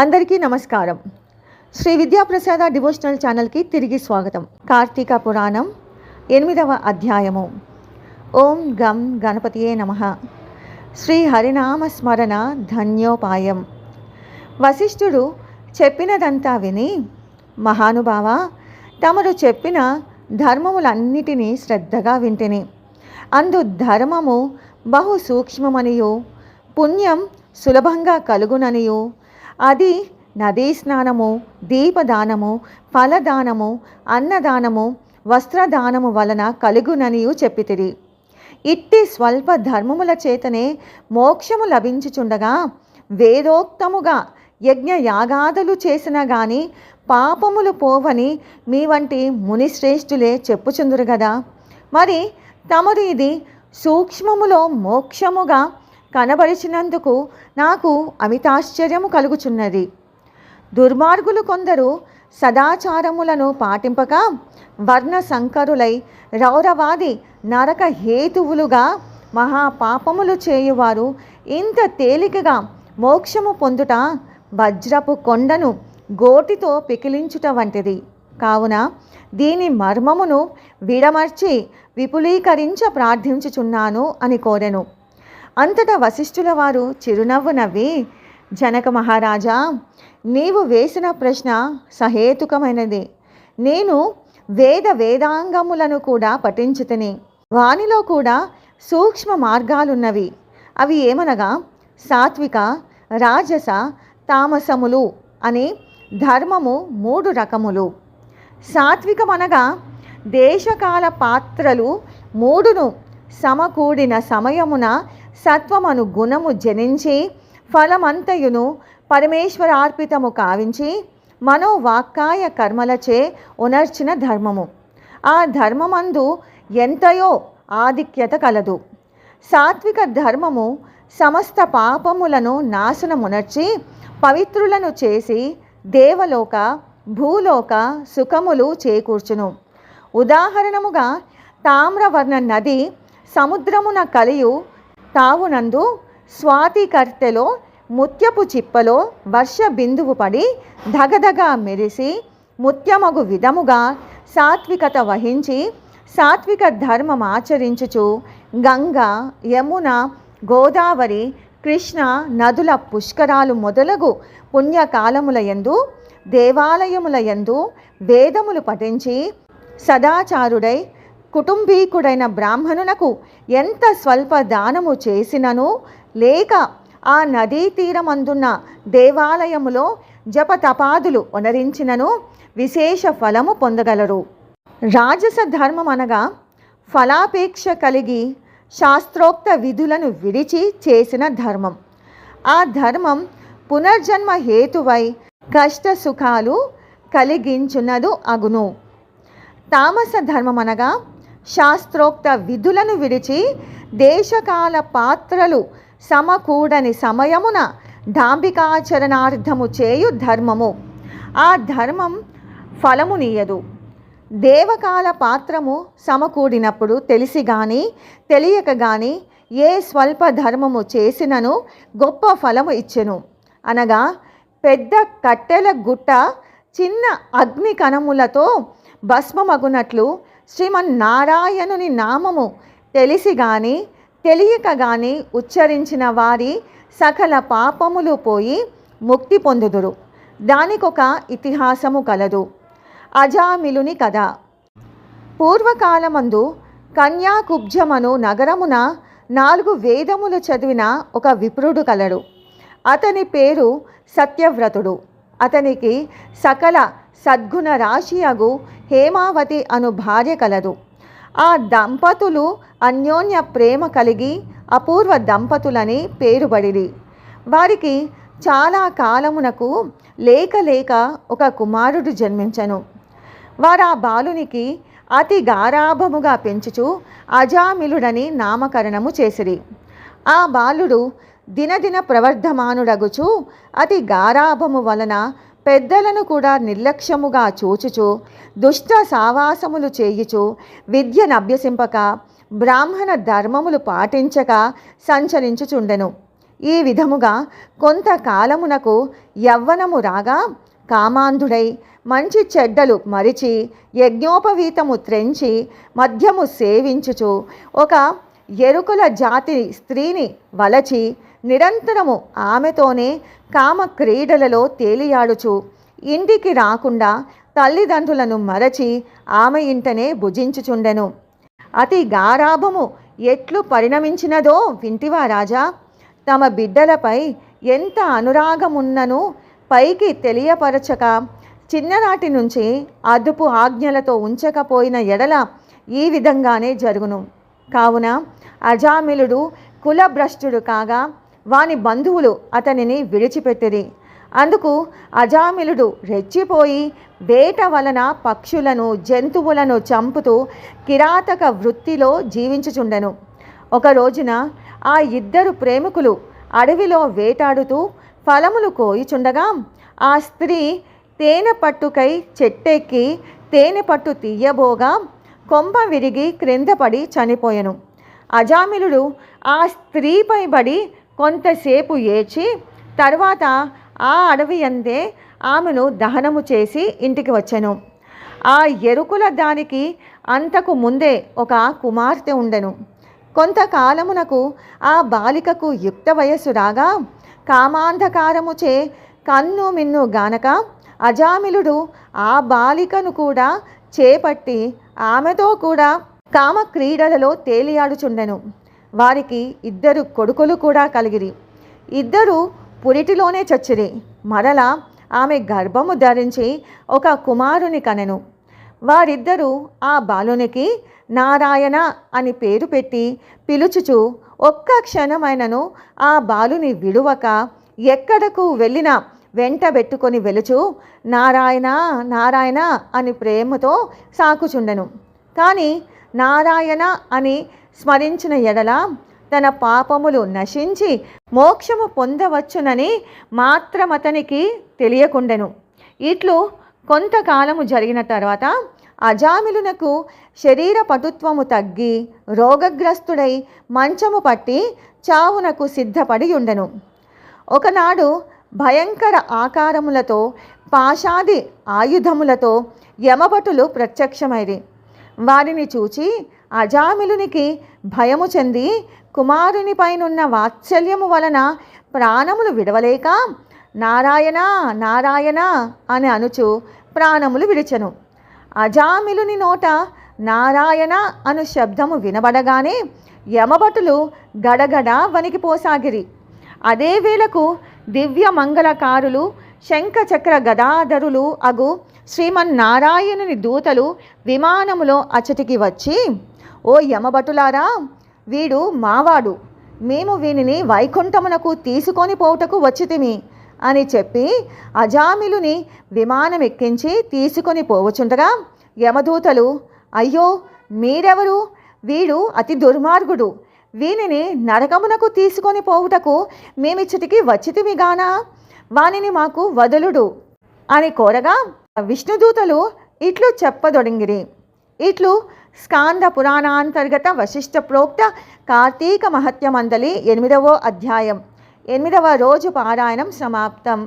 అందరికీ నమస్కారం. శ్రీ విద్యాప్రసాద డివోషనల్ ఛానల్కి తిరిగి స్వాగతం. కార్తీక పురాణం 8వ అధ్యాయము. ఓం గం గణపతియే నమః. శ్రీ హరినామ స్మరణ ధన్యోపాయం. వశిష్ఠుడు చెప్పినదంతా విని, మహానుభావ, తమరు చెప్పిన ధర్మములన్నిటినీ శ్రద్ధగా వింటిని. అందు ధర్మము బహు సూక్ష్మమనియు పుణ్యం సులభంగా కలుగుననియు, అది నదీ స్నానము, దీపదానము, ఫలదానము, అన్నదానము, వస్త్రదానము వలన కలుగుననియు చెప్పితిరి. ఇట్టి స్వల్ప ధర్మముల చేతనే మోక్షము లభించుచుండగా వేదోక్తముగా యజ్ఞ యాగాదులు చేసినా గాని పాపములు పోవని మీ వంటి మునిశ్రేష్ఠులే చెప్పుచుందురు గదా. మరి తమరు ఇది సూక్ష్మములో మోక్షముగా కనబరిచినందుకు నాకు అమితాశ్చర్యము కలుగుచున్నది. దుర్మార్గులు కొందరు సదాచారములను పాటింపక వర్ణ సంకరులై రౌరవాది నరక హేతువులుగా మహాపాపములు చేయువారు ఇంత తేలికగా మోక్షము పొందుట వజ్రపు కొండను గోటితో పికిలించుట వంటిది. కావున దీని మర్మమును విడమర్చి విపులీకరించ ప్రార్థించుచున్నాను అని కోరెను. అంతటా వశిష్ఠుల వారు చిరునవ్వు నవ్వి, జనక మహారాజా, నీవు వేసిన ప్రశ్న సహేతుకమైనది. నేను వేదాంగములను కూడా పఠించుతని. వానిలో కూడా సూక్ష్మ మార్గాలున్నవి. అవి ఏమనగా సాత్విక, రాజస, తామసములు అని ధర్మము 3 రకములు. సాత్వికమనగా దేశకాల పాత్రలు 3ను సమకూడిన సమయమున సత్వమను గుణము జనించి ఫలమంతయును పరమేశ్వరార్పితము కావించి మనోవాక్కాయ కర్మలచే ఉనర్చిన ధర్మము. ఆ ధర్మమందు ఎంతయో ఆధిక్యత కలదు. సాత్విక ధర్మము సమస్త పాపములను నాశనమునర్చి పవిత్రులను చేసి దేవలోక భూలోక సుఖములు చేకూర్చును. ఉదాహరణముగా తామ్రవర్ణ నది సముద్రమున కలియు తావునందు స్వాతి కర్తెలో ముత్యపు చిప్పలో వర్ష బిందువు పడి ధగధగా మెరిసి ముత్యమగు విధముగా సాత్వికత వహించి సాత్విక ధర్మం ఆచరించుచు గంగా, యమున, గోదావరి, కృష్ణ నదుల పుష్కరాలు మొదలగు పుణ్యకాలముల యందు దేవాలయముల యందు వేదములు పఠించి సదాచారుడై కుటుంబీకుడైన బ్రాహ్మణునకు ఎంత స్వల్ప దానము చేసినను, లేక ఆ నదీ తీరమందున్న దేవాలయములో జపతపాదులు వనరించినను విశేష ఫలము పొందగలరు. రాజస ధర్మం అనగా ఫలాపేక్ష కలిగి శాస్త్రోక్త విధులను విడిచి చేసిన ధర్మం. ఆ ధర్మం పునర్జన్మ హేతువై కష్ట సుఖాలు కలిగించున్నదు అగును. తామస ధర్మం అనగా శాస్త్రోక్త విధులను విడిచి దేశకాల పాత్రలు సమకూడని సమయమున డాంబికాచరణార్థము చేయు ధర్మము. ఆ ధర్మం ఫలమునీయదు. దేవకాల పాత్రము సమకూడినప్పుడు తెలిసి గాని తెలియక గాని ఏ స్వల్ప ధర్మము చేసినను గొప్ప ఫలము ఇచ్చెను. అనగా పెద్ద కట్టెల గుట్ట చిన్న అగ్ని కణములతో భస్మమగునట్లు శ్రీమన్నారాయణుని నామము తెలిసి గాని తెలియక గాని ఉచ్చరించిన వారి సకల పాపములు పోయి ముక్తి పొందుదురు. దానికొక ఇతిహాసము కలదు. అజామిలుని కథ. పూర్వకాలమందు కన్యాకుబ్జమను నగరమున 4 వేదములు చదివిన ఒక విప్రుడు కలడు. అతని పేరు సత్యవ్రతుడు. అతనికి సకల సద్గుణ రాశియగు హేమావతి అను భార్య కలదు. ఆ దంపతులు అన్యోన్య ప్రేమ కలిగి అపూర్వ దంపతులని పేరుబడిరి. వారికి చాలా కాలమునకు లేక ఒక కుమారుడు జన్మించెను. వారా బాలునికి అతి గారాభముగా పెంచుచు అజామిలుడని నామకరణము చేసిరి. ఆ బాలుడు దినదిన ప్రవర్ధమానుడగుచు అతి గారాభము వలన పెద్దలను కూడా నిర్లక్ష్యముగా చూచుచు దుష్ట సావాసములు చేయుచు విద్యనభ్యసింపక బ్రాహ్మణ ధర్మములు పాటించక సంచరించుచుండెను. ఈ విధముగా కొంతకాలమునకు యవ్వనము రాగా కామాంధుడై మంచి చెడ్డలు మరిచి యజ్ఞోపవీతము త్రెంచి మద్యము సేవించుచు ఒక ఎరుకుల జాతి స్త్రీని వలచి నిరంతరము ఆమెతోనే కామ క్రీడలలో తేలియాడుచు ఇంటికి రాకుండా తల్లిదండ్రులను మరచి ఆమె ఇంటనే భుజించుచుండెను. అతి గారాభము ఎట్లు పరిణమించినదో వింటివా రాజా? తమ బిడ్డలపై ఎంత అనురాగమున్నను పైకి తెలియపరచక చిన్ననాటి నుంచి అదుపు ఆజ్ఞలతో ఉంచకపోయిన ఎడల ఈ విధంగానే జరుగును. కావున అజామిలుడు కులభ్రష్టుడు కాగా వాని బంధువులు అతనిని విడిచిపెట్టిరి. అందుకు అజామిలుడు రెచ్చిపోయి వేట వలన పక్షులను జంతువులను చంపుతూ కిరాతక వృత్తిలో జీవించుచుండెను. ఒక రోజున ఆ ఇద్దరు ప్రేమికులు అడవిలో వేటాడుతూ ఫలములు కోయుచుండగా ఆ స్త్రీ తేనె పట్టుకై చెట్టెక్కి తేనె పట్టు తీయబోగా కొంప విరిగి క్రింద పడి చనిపోయెను. అజామిలుడు ఆ స్త్రీపై పడి కొంతసేపు ఏడ్చి తర్వాత ఆ అడవి అందే ఆమెను దహనము చేసి ఇంటికి వచ్చెను. ఆ ఎరుకుల దానికి అంతకు ముందే ఒక కుమార్తె ఉండెను. కొంతకాలమునకు ఆ బాలికకు యుక్త వయస్సు రాగా కామాంధకారముచే కన్ను మిన్ను గానక అజామిలుడు ఆ బాలికను కూడా చేపట్టి ఆమెతో కూడా కామ క్రీడలలో తేలియాడుచుండెను. వారికి ఇద్దరు కొడుకులు కూడా కలిగిరి. ఇద్దరు పురిటిలోనే చచ్చిరి. మరలా ఆమె గర్భము ధరించి ఒక కుమారుని కనెను. వారిద్దరూ ఆ బాలునికి నారాయణ అని పేరు పెట్టి పిలుచుచు ఒక్క క్షణమైనను ఆ బాలుని విడువక ఎక్కడకు వెళ్ళినా వెంటబెట్టుకొని వెలుచు నారాయణ నారాయణ అని ప్రేమతో సాకుచుండెను. కానీ నారాయణ అని స్మరించిన ఎడల తన పాపములు నశించి మోక్షము పొందవచ్చునని మాత్రమతనికి తెలియకుండెను. ఇట్లు కొంతకాలము జరిగిన తర్వాత అజామిలునకు శరీర పటుత్వము తగ్గి రోగగ్రస్తుడై మంచము పట్టి చావునకు సిద్ధపడి ఉండెను. ఒకనాడు భయంకర ఆకారములతో పాశాది ఆయుధములతో యమభటులు ప్రత్యక్షమైరి. వారిని చూచి అజామిలునికి భయము చెంది కుమారునిపైనున్న వాత్సల్యము వలన ప్రాణములు విడవలేక నారాయణ నారాయణ అని అనుచు ప్రాణములు విడిచెను. అజామిలుని నోట నారాయణ అను శబ్దము వినబడగానే యమభటులు గడగడ వణికిపోసాగిరి. అదే వేళకు దివ్య మంగళకారులు శంఖచక్ర గదాధరులు అగు శ్రీమన్నారాయణుని దూతలు విమానములో అచటికి వచ్చి, ఓ యమభటులారా, వీడు మావాడు, మేము వీనిని వైకుంఠమునకు తీసుకొని పోవుటకు వచ్చితిమి అని చెప్పి అజామిలుని విమానం ఎక్కించి తీసుకొని పోవచుండగా యమదూతలు, అయ్యో మీరెవరు? వీడు అతి దుర్మార్గుడు, వీనిని నరకమునకు తీసుకొని పోవుటకు మేమిచ్చటికి వచ్చితిమిగానా, వానిని మాకు వదులుడు అని కోరగా విష్ణుదూతలు ఇట్లు చెప్పదొడంగిరి. ఇట్లు స్కాంద పురాణాంతర్గత వశిష్ఠ ప్రోక్త కార్తీక మహత్యమందలి 8వ అధ్యాయం 8వ రోజు పారాయణం సమాప్తం.